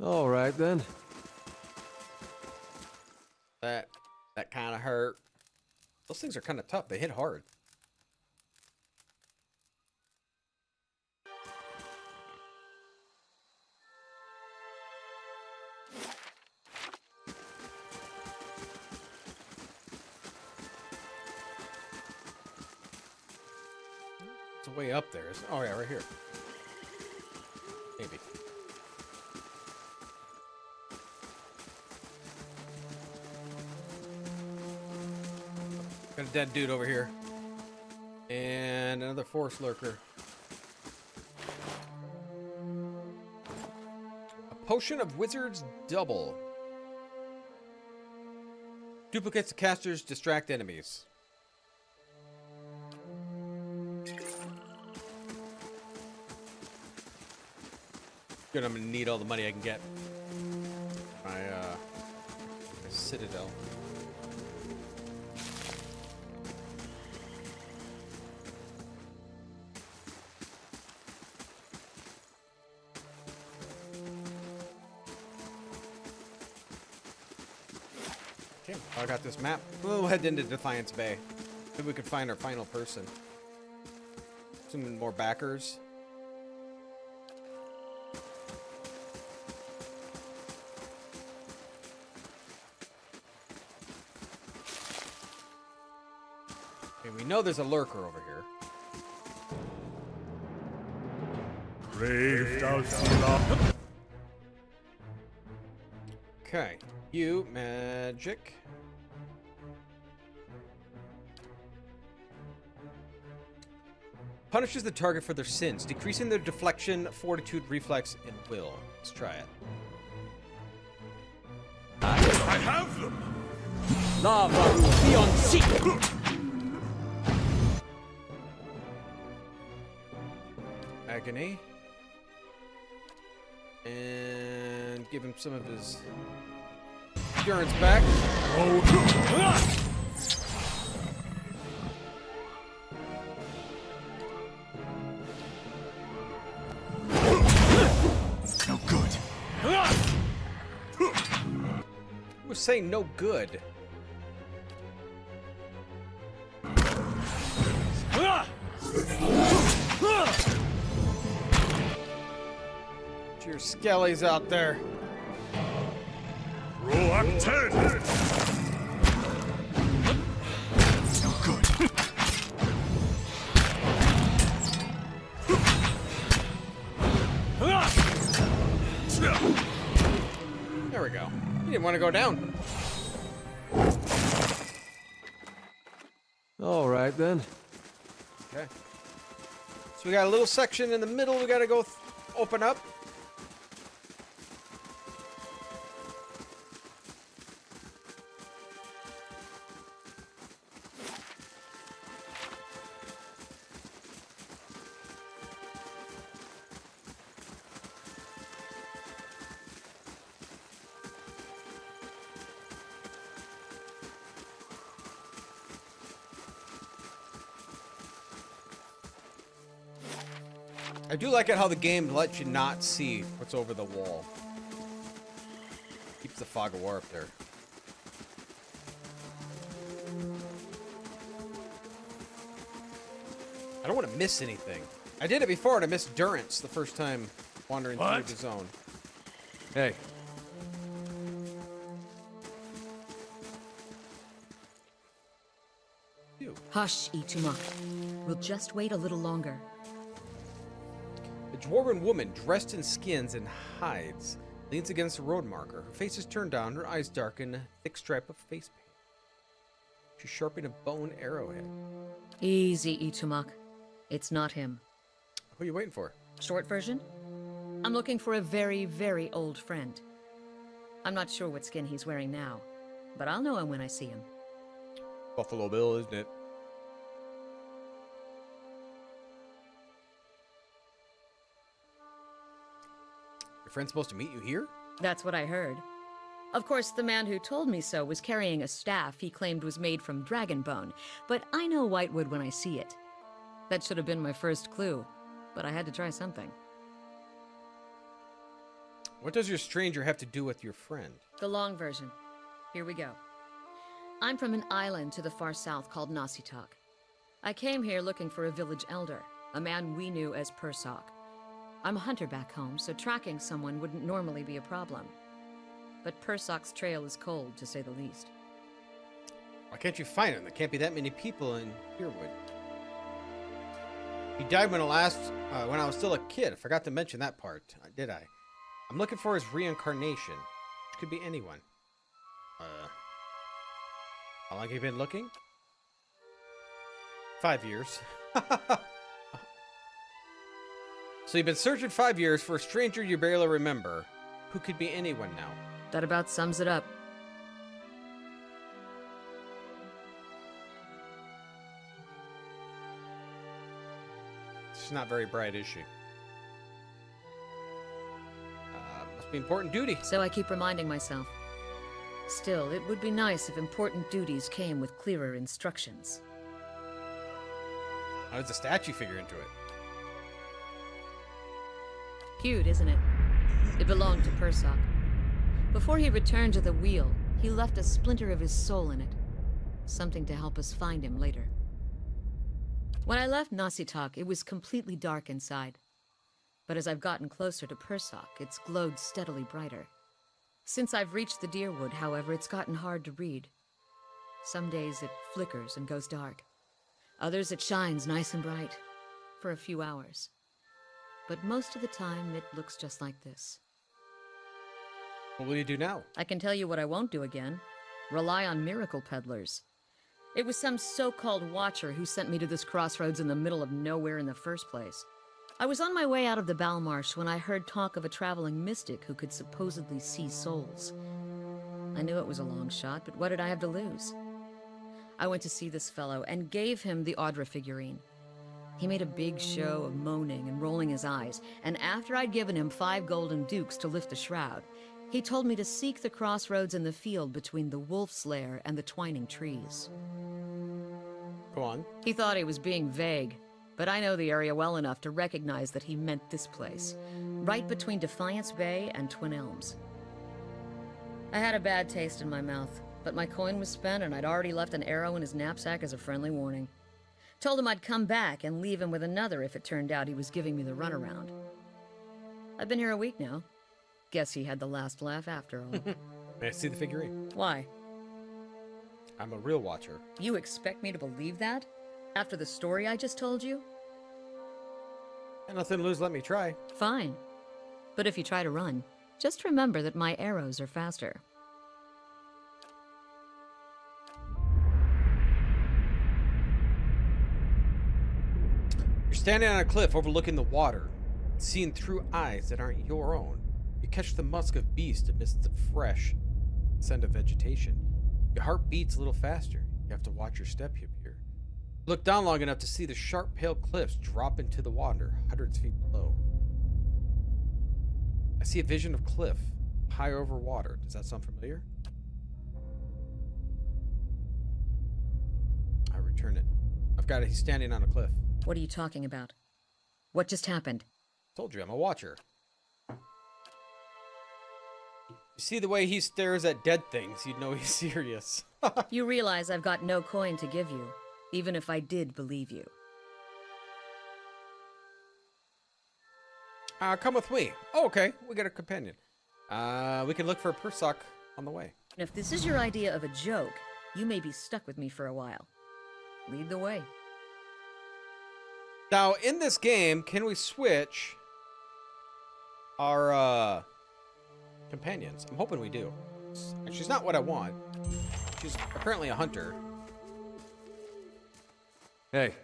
All right then. That kind of hurt. Those things are kind of tough. They hit hard. It's way up there. Oh yeah, right here. Maybe. Got a dead dude over here. And another forest lurker. A potion of wizard's double. Duplicates the casters, distract enemies. Good, I'm gonna need all the money I can get. My citadel. Okay, I got this map. We'll head into Defiance Bay. Maybe we could find our final person. Some more backers. Okay, we know there's a lurker over here. Okay, you magic. Punishes the target for their sins, decreasing their deflection, fortitude, reflex, and will. Let's try it. I have them! Lava beyond sea. Agony. And give him some of his endurance back. No good. Who was saying no good? Your skellies out there. Reacted! No good. There we go. You didn't want to go down. All right then. Okay. So we got a little section in the middle we gotta go open up. I do like it how the game lets you not see what's over the wall. Keeps the fog of war up there. I don't want to miss anything. I did it before and I missed Durance the first time wandering through the zone. Hey. You. Hush, Itumak. We'll just wait a little longer. A dwarven woman dressed in skins and hides leans against a road marker. Her face is turned down, her eyes darken, a thick stripe of face paint. She's sharpening a bone arrowhead. Easy, Itumak. It's not him. Who are you waiting for? Short version? I'm looking for a very, very old friend. I'm not sure what skin he's wearing now, but I'll know him when I see him. Buffalo Bill, isn't it? Your friend's supposed to meet you here? That's what I heard. Of course, the man who told me so was carrying a staff he claimed was made from dragon bone, but I know Whitewood when I see it. That should have been my first clue, but I had to try something. What does your stranger have to do with your friend? The long version. Here we go. I'm from an island to the far south called Nasitak. I came here looking for a village elder, a man we knew as Persok. I'm a hunter back home, so tracking someone wouldn't normally be a problem. But Persok's trail is cold, to say the least. Why can't you find him? There can't be that many people in Herewood. He died when I was still a kid. I forgot to mention that part, did I? I'm looking for his reincarnation. Which could be anyone. How long have you been looking? 5 years. So you've been searching 5 years for a stranger you barely remember. Who could be anyone now? That about sums it up. She's not very bright, is she? Must be important duty. So I keep reminding myself. Still, it would be nice if important duties came with clearer instructions. How does the statue figure into it? Cute, isn't it? It belonged to Persok. Before he returned to the wheel, he left a splinter of his soul in it. Something to help us find him later. When I left Nasitak, it was completely dark inside. But as I've gotten closer to Persok, it's glowed steadily brighter. Since I've reached the Deerwood, however, it's gotten hard to read. Some days it flickers and goes dark. Others it shines nice and bright, for a few hours. But most of the time, it looks just like this. What will you do now? I can tell you what I won't do again. Rely on miracle peddlers. It was some so-called watcher who sent me to this crossroads in the middle of nowhere in the first place. I was on my way out of the Balmarsh when I heard talk of a traveling mystic who could supposedly see souls. I knew it was a long shot, but what did I have to lose? I went to see this fellow and gave him the Audra figurine. He made a big show of moaning and rolling his eyes, and after I'd given him 5 golden dukes to lift the shroud, he told me to seek the crossroads in the field between the wolf's lair and the twining trees. Go on. He thought he was being vague, but I know the area well enough to recognize that he meant this place, right between Defiance Bay and Twin Elms. I had a bad taste in my mouth, but my coin was spent and I'd already left an arrow in his knapsack as a friendly warning. Told him I'd come back and leave him with another if it turned out he was giving me the runaround. I've been here a week now. Guess he had the last laugh after all. May I see the figurine? Why? I'm a real watcher. You expect me to believe that? After the story I just told you? And nothing to lose, let me try. Fine. But if you try to run, just remember that my arrows are faster. You're standing on a cliff overlooking the water, seeing through eyes that aren't your own. You catch the musk of beast amidst the fresh scent of vegetation. Your heart beats a little faster. You have to watch your step here. Look down long enough to see the sharp, pale cliffs drop into the water, hundreds of feet below. I see a vision of cliff, high over water. Does that sound familiar? I return it. I've got it. He's standing on a cliff. What are you talking about? What just happened? Told you, I'm a watcher. You see the way he stares at dead things, you'd know he's serious. You realize I've got no coin to give you, even if I did believe you. Come with me. Oh, okay. We got a companion. We can look for a Persok on the way. And if this is your idea of a joke, you may be stuck with me for a while. Lead the way. Now, in this game, can we switch our companions? I'm hoping we do. She's not what I want. She's apparently a hunter. Hey.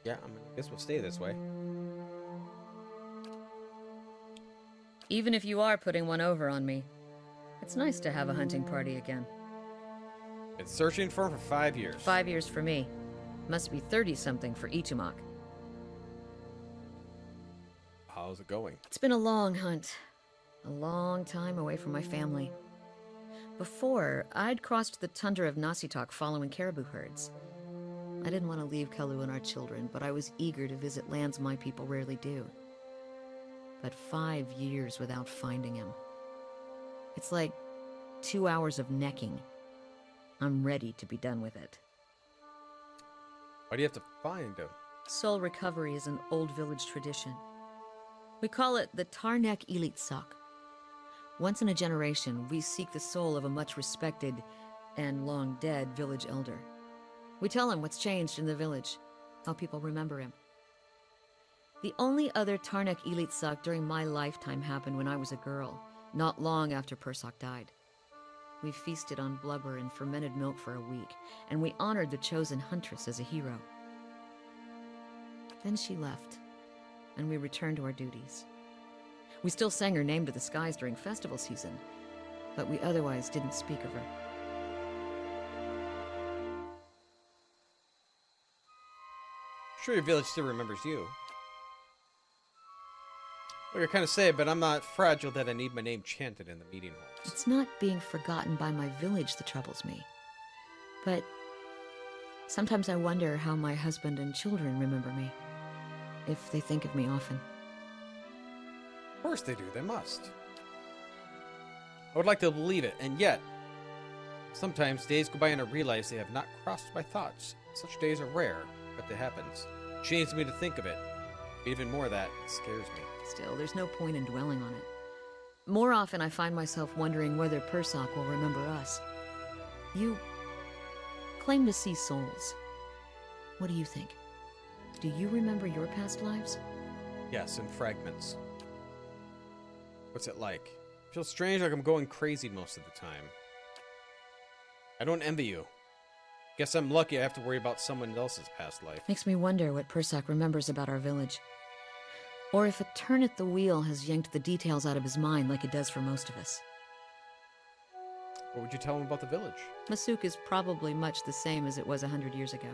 Yeah, I guess we'll stay this way. Even if you are putting one over on me, it's nice to have a hunting party again. Been searching for him for 5 years. 5 years for me. Must be 30-something for Itumak. How's it going? It's been a long hunt. A long time away from my family. Before, I'd crossed the tundra of Nasitok following caribou herds. I didn't want to leave Kalu and our children, but I was eager to visit lands my people rarely do. But 5 years without finding him. It's like 2 hours of necking. I'm ready to be done with it. Why do you have to find him? Soul recovery is an old village tradition. We call it the Tarnek Elitsak. Once in a generation, we seek the soul of a much respected and long dead village elder. We tell him what's changed in the village, how people remember him. The only other Tarnek Elitsak during my lifetime happened when I was a girl, not long after Persak died. We feasted on blubber and fermented milk for a week, and we honored the chosen huntress as a hero. Then she left, and we returned to our duties. We still sang her name to the skies during festival season, but we otherwise didn't speak of her. Sure, your village still remembers you. Well, you're kind of sad, but I'm not fragile that I need my name chanted in the meeting halls. It's not being forgotten by my village that troubles me. But sometimes I wonder how my husband and children remember me, if they think of me often. Of course they do, they must. I would like to believe it, and yet, sometimes days go by and I realize they have not crossed my thoughts. Such days are rare, but it happens. It shames me to think of it. Even more of that, it scares me. Still, there's no point in dwelling on it. More often, I find myself wondering whether Persak will remember us. You claim to see souls. What do you think? Do you remember your past lives? Yes, in fragments. What's it like? It feels strange, like I'm going crazy most of the time. I don't envy you. Guess I'm lucky I have to worry about someone else's past life. Makes me wonder what Persak remembers about our village. Or if a turn at the wheel has yanked the details out of his mind like it does for most of us. What would you tell him about the village? Masuk is probably much the same as it was 100 years ago.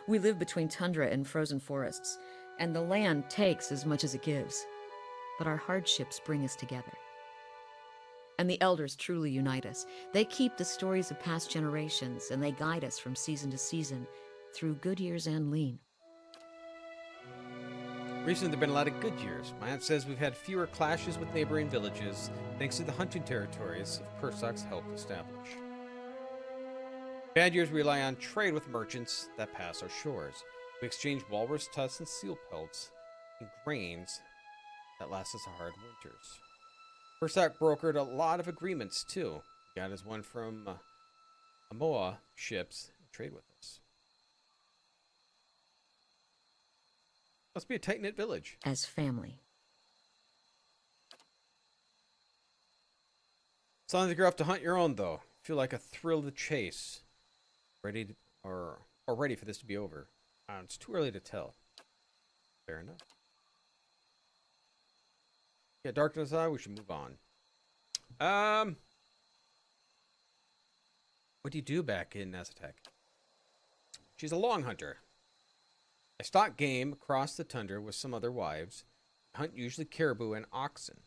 We live between tundra and frozen forests, and the land takes as much as it gives. But our hardships bring us together. And the elders truly unite us. They keep the stories of past generations, and they guide us from season to season, through good years and lean. Recently, there have been a lot of good years. My aunt says we've had fewer clashes with neighboring villages, thanks to the hunting territories of Persak's help establish. Bad years rely on trade with merchants that pass our shores. We exchange walrus tusks and seal pelts, and grains that last us hard winters. Persak brokered a lot of agreements, too. He got us one from Amoa ships and trade with us. Must be a tight-knit village. As family. Sounds like you're off to hunt your own, though. Feel like a thrill of the chase. Ready to, or ready for this to be over. It's too early to tell. Fair enough. Yeah, darkness eye, we should move on. What do you do back in Nazatek? She's a long hunter. I stalk game across the tundra with some other wives. I hunt usually caribou and oxen.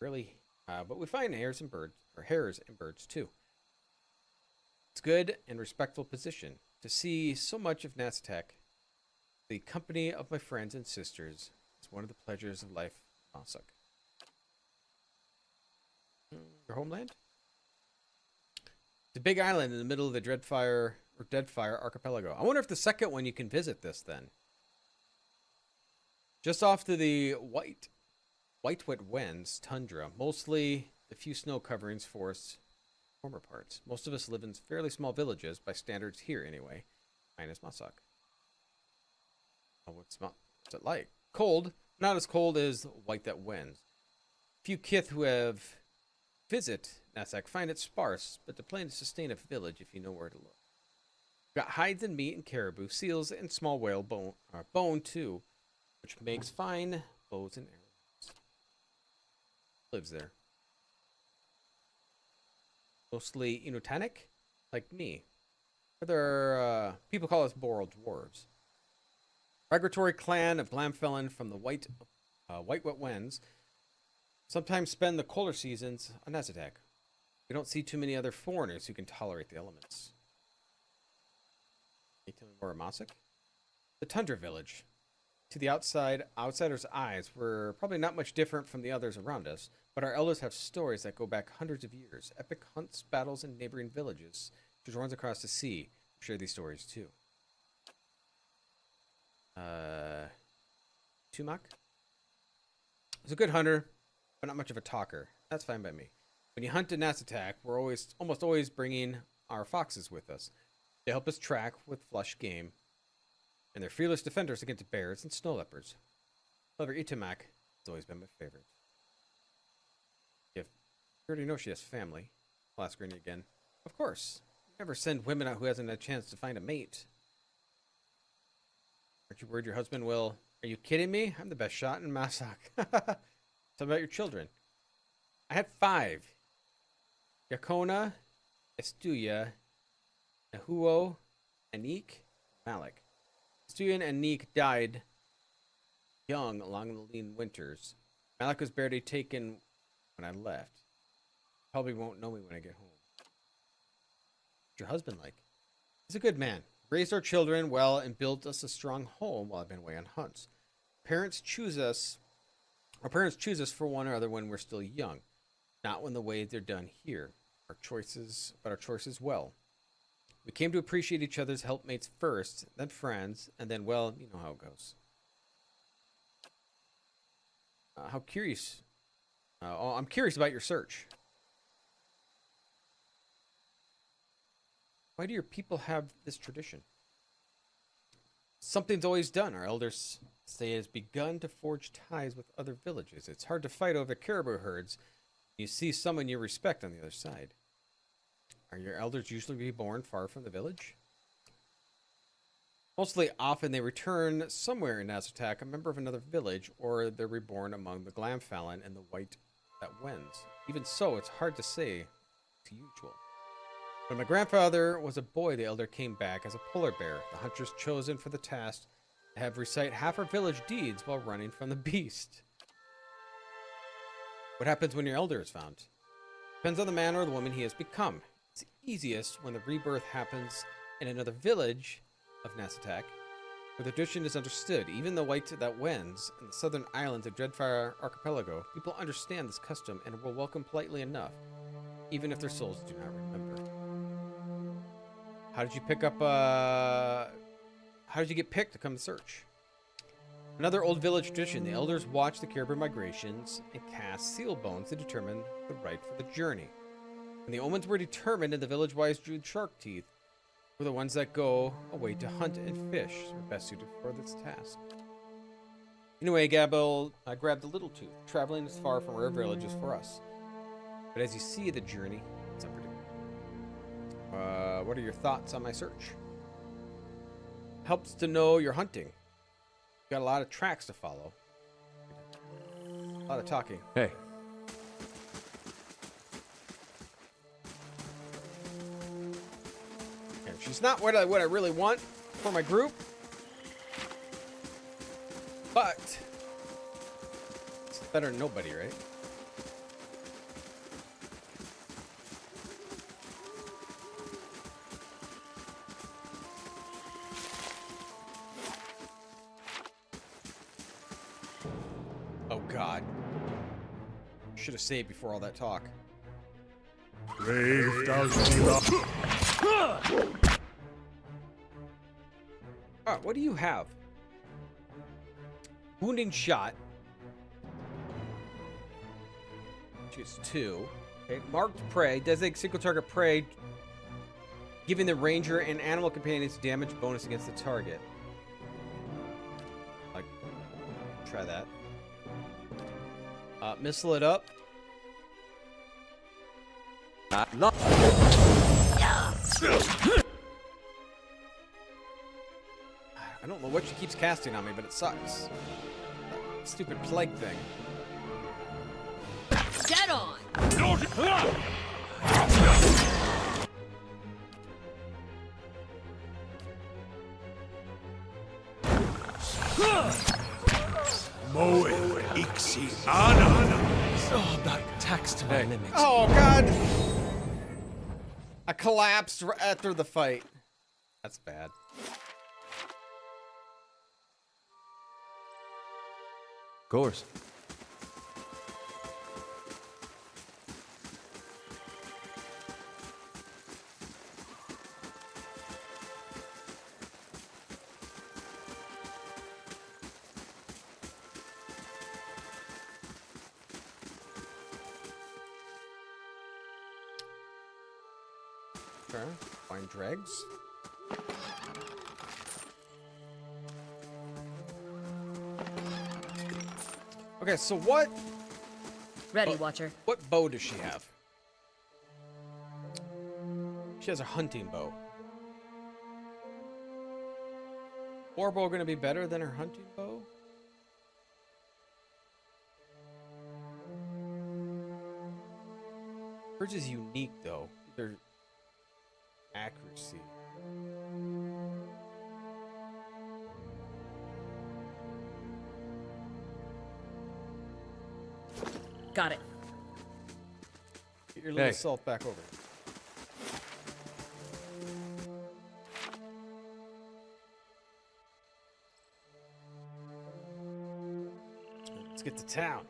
Really, but we find hares and birds too. It's good and respectful position to see so much of Nazatek. The company of my friends and sisters is one of the pleasures of life. Awesome. Your homeland? It's a big island in the middle of the Deadfire archipelago. I wonder if the second one you can visit this then. Just off to the White Wens tundra, mostly a few snow coverings, forests, former parts. Most of us live in fairly small villages, by standards here anyway, minus Masak. Oh, what's it like? Cold, not as cold as White that Wens. Few kith who have visit Nasak find it sparse, but the plan to sustain a village if you know where to look. Got hides and meat and caribou, seals and small whale bone too, which makes fine bows and arrows. Lives there. Mostly Inutanic, like me. Other people call us Boral dwarves. Migratory clan of Glamfelon from the White Wet Wens. Sometimes spend the colder seasons on Nazatek. We don't see too many other foreigners who can tolerate the elements. Can you tell me more about Mossack? The Tundra Village. To the outsider's eyes, we're probably not much different from the others around us, but our elders have stories that go back hundreds of years. Epic hunts, battles, and neighboring villages. Which runs across the sea. Share these stories too. Tumak? He's a good hunter, but not much of a talker. That's fine by me. When you hunt in Nassatak, we're almost always bringing our foxes with us. They help us track with flush game, and they're fearless defenders against bears and snow leopards. However, Itamak has always been my favorite. You already know she has family. I'll ask Granny again. Of course. Never send women out who hasn't had a chance to find a mate. Aren't you worried your husband will... Are you kidding me? I'm the best shot in Mossack. Tell me about your children. I had 5. Yakona, Estuya, Nahuo, Anik, Malik. Estuya and Anik died young along the lean winters. Malik was barely taken when I left. Probably won't know me when I get home. What's your husband like? He's a good man. Raised our children well and built us a strong home while I've been away on hunts. Our parents choose us for one another when we're still young, not when the way they're done here. Our choices well. We came to appreciate each other's helpmates first, then friends, and then, well, you know how it goes. I'm curious about your search. Why do your people have this tradition? Something's always done. Our elders say it has begun to forge ties with other villages. It's hard to fight over caribou herds. You see someone you respect on the other side. Are your elders usually reborn far from the village? Mostly often they return somewhere in Nassatak, a member of another village, or they're reborn among the Glamfallen and the White that Wends. Even so, it's hard to say it's usual. When my grandfather was a boy, the elder came back as a polar bear, the hunters chosen for the task to have recite half our village deeds while running from the beast. What happens when your elder is found? Depends on the man or the woman he has become. It's easiest when the rebirth happens in another village of Nassatak, where the tradition is understood. Even the White that Wends in the southern islands of Dreadfire Archipelago, people understand this custom and will welcome politely enough, even if their souls do not remember. How did you get picked to come to search? Another old village tradition. The elders watch the caribou migrations and cast seal bones to determine the right for the journey. When the omens were determined and the village-wise drew shark teeth, were the ones that go away to hunt and fish are best suited for this task. Anyway, Gabble grabbed the little tooth, traveling as far from rare villages for us. But as you see, the journey is unpredictable. What are your thoughts on my search? Helps to know you're hunting. You've got a lot of tracks to follow. A lot of talking. Hey. And she's not what I really want for my group. But it's better than nobody, right? Oh God. Should have saved before all that talk. Brave does give Alright, what do you have? Wounding shot. Choose 2. Okay. Marked prey. Designate single target prey, giving the ranger and animal companions damage bonus against the target. Like, try that. Missile it up. No. I don't know what she keeps casting on me, but it sucks. That stupid plague thing. Dead on! Moe Ixi Ana. Oh, that tax to my limits. Oh God! I collapsed after the fight. That's bad. Of course. Okay. Find dregs. Okay, so what Ready, Watcher. bow does she have? She has a hunting bow. War bow gonna be better than her hunting bow? Hers is unique though. Their accuracy. Got it. Get your little Hey. self back over. Let's get to town.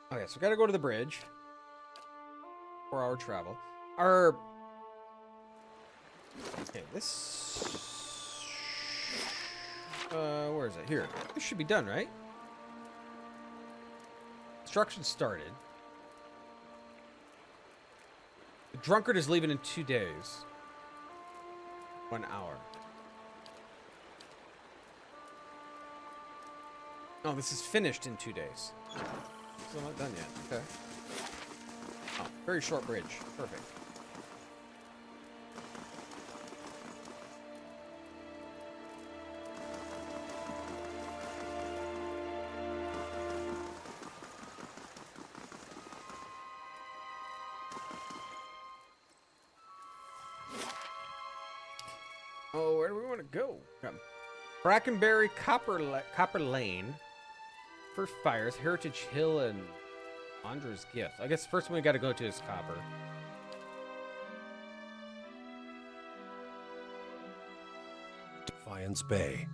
Okay, so we gotta go to the bridge. 4-hour travel. Okay, this. Where is it? Here. This should be done, right? Construction started. The drunkard is leaving in 2 days. 1 hour. No, this is finished in 2 days. Still not done yet. Okay. Oh, very short bridge. Perfect. Oh, where do we want to go? Brackenberry, Copper Lane, First Fires, Heritage Hill, and Andra's Gift. I guess the first one we got to go to is Copper. Defiance Bay.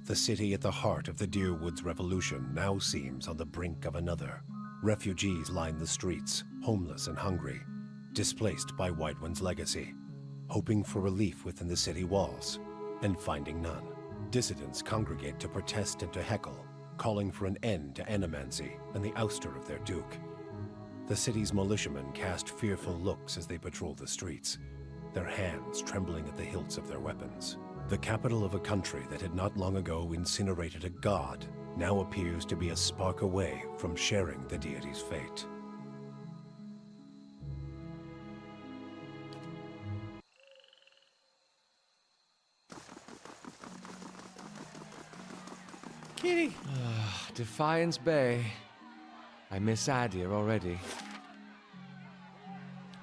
The city at the heart of the Deerwoods Revolution now seems on the brink of another. Refugees line the streets, homeless and hungry, displaced by Whitewind's legacy, hoping for relief within the city walls, and finding none. Dissidents congregate to protest and to heckle, calling for an end to animancy and the ouster of their duke. The city's militiamen cast fearful looks as they patrol the streets, their hands trembling at the hilts of their weapons. The capital of a country that had not long ago incinerated a god now appears to be a spark away from sharing the deity's fate. Kitty! Defiance Bay. I miss Adir already.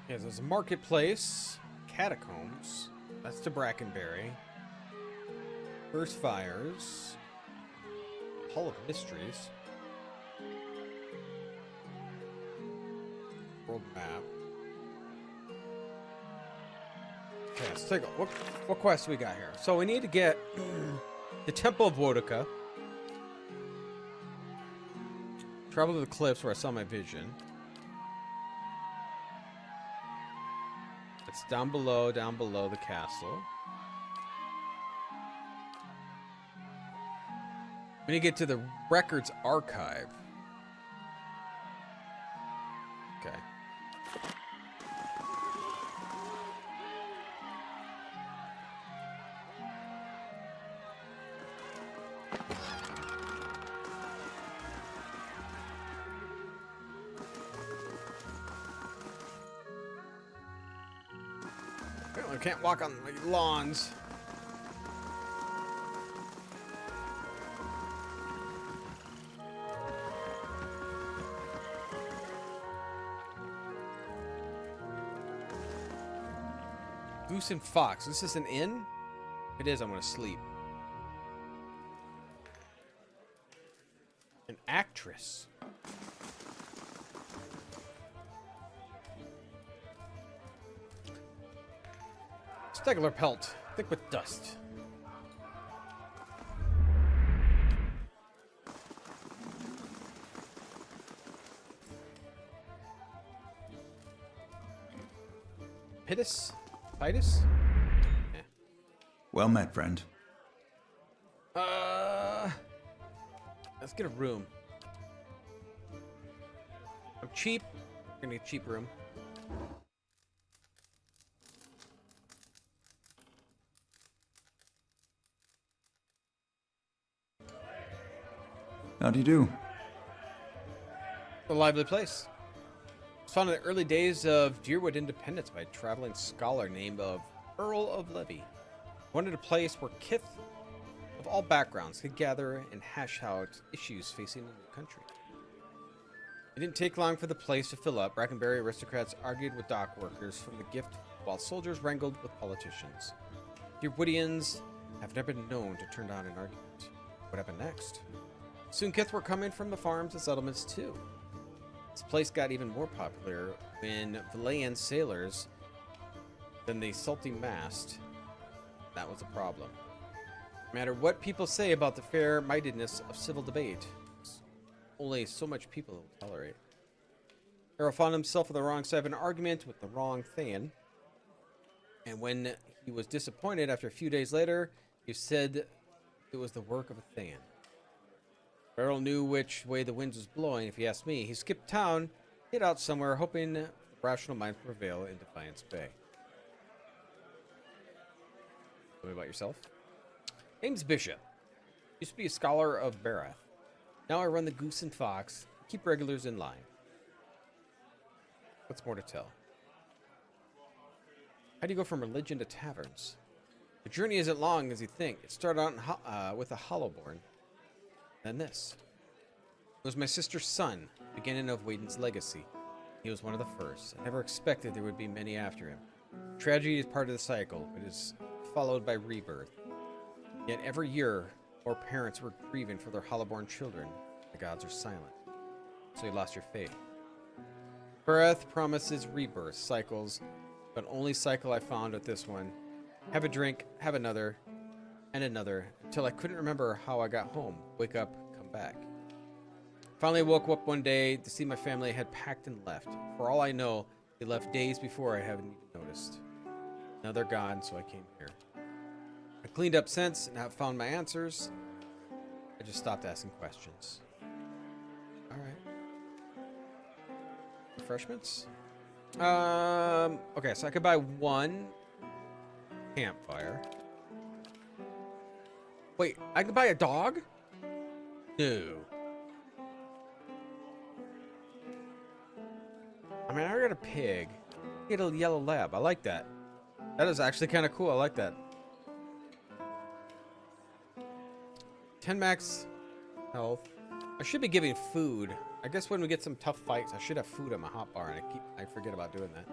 Yeah, there's a marketplace, catacombs. That's to Brackenberry. First Fires. Hall of Mysteries. World map. Okay, let's take a what quest we got here. So we need to get the Temple of Wotica. Travel to the cliffs where I saw my vision. It's down below the castle. We need to get to the records archive. Okay. I can't walk on the lawns. Goose and Fox. This is an inn? If it is, I'm gonna sleep. An actress. Stegular pelt, thick with dust. Pittis? Titus? Well met, friend. Let's get a room. I'm cheap. We're gonna get a cheap room. How do you do? A lively place. It was founded in the early days of Deerwood independence by a traveling scholar named Earl of Levy. Wanted a place where kith of all backgrounds could gather and hash out issues facing the country. It didn't take long for the place to fill up. Brackenbury aristocrats argued with dock workers from the gift, while soldiers wrangled with politicians. Deerwoodians have never been known to turn down an argument. What happened next? Soon kith were coming from the farms and settlements too. This place got even more popular when Valayan sailors than the salty mast. That was a problem. No matter what people say about the fair-mindedness of civil debate, only so much people will tolerate. Errol found himself on the wrong side of an argument with the wrong Thayan, and when he was disappointed after a few days later, he said it was the work of a Thayan. Errol knew which way the wind was blowing, if you ask me. He skipped town, hid out somewhere, hoping rational minds prevail in Defiance Bay. Tell me about yourself. Name's Bishop. Used to be a scholar of Barath. Now I run the Goose and Fox, keep regulars in line. What's more to tell? How do you go from religion to taverns? The journey isn't long as you think. It started out with a Hollowborn. Then this. It was my sister's son, beginning of Waiden's legacy. He was one of the first. I never expected there would be many after him. Tragedy is part of the cycle, but is followed by rebirth. Yet every year, more parents were grieving for their Hollowborn children. The gods are silent. So you lost your faith. Barath promises rebirth cycles, but only cycle I found with this one. Have a drink, have another, and another, until I couldn't remember how I got home. Wake up, come back. Finally woke up one day to see my family had packed and left. For all I know, they left days before I haven't even noticed. Now they're gone, so I came here. I cleaned up since and have found my answers. I just stopped asking questions. Alright. Refreshments? Okay, so I could buy one campfire. Wait, I could buy a dog? No. I mean, I got a pig. Get a yellow lab. I like that. That is actually kind of cool. I like that. 10 max health. I should be giving food. I guess when we get some tough fights, I should have food in my hotbar, and I forget about doing that.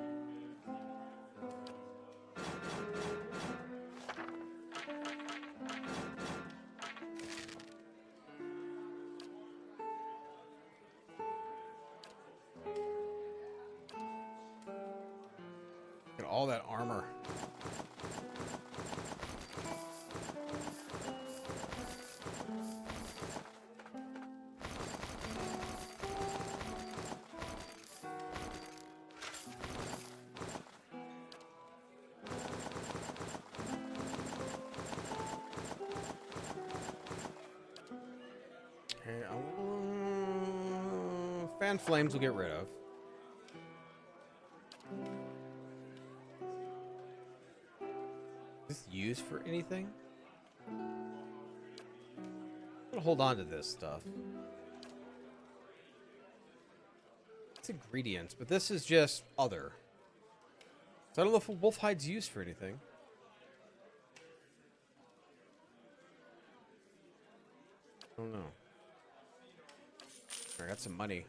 Look at all that armor. Okay, fan flames we'll get rid of. Is this used for anything? I'm gonna hold on to this stuff. It's ingredients, but this is just other. So I don't know if wolf hide's used for anything. I don't know. I got some money.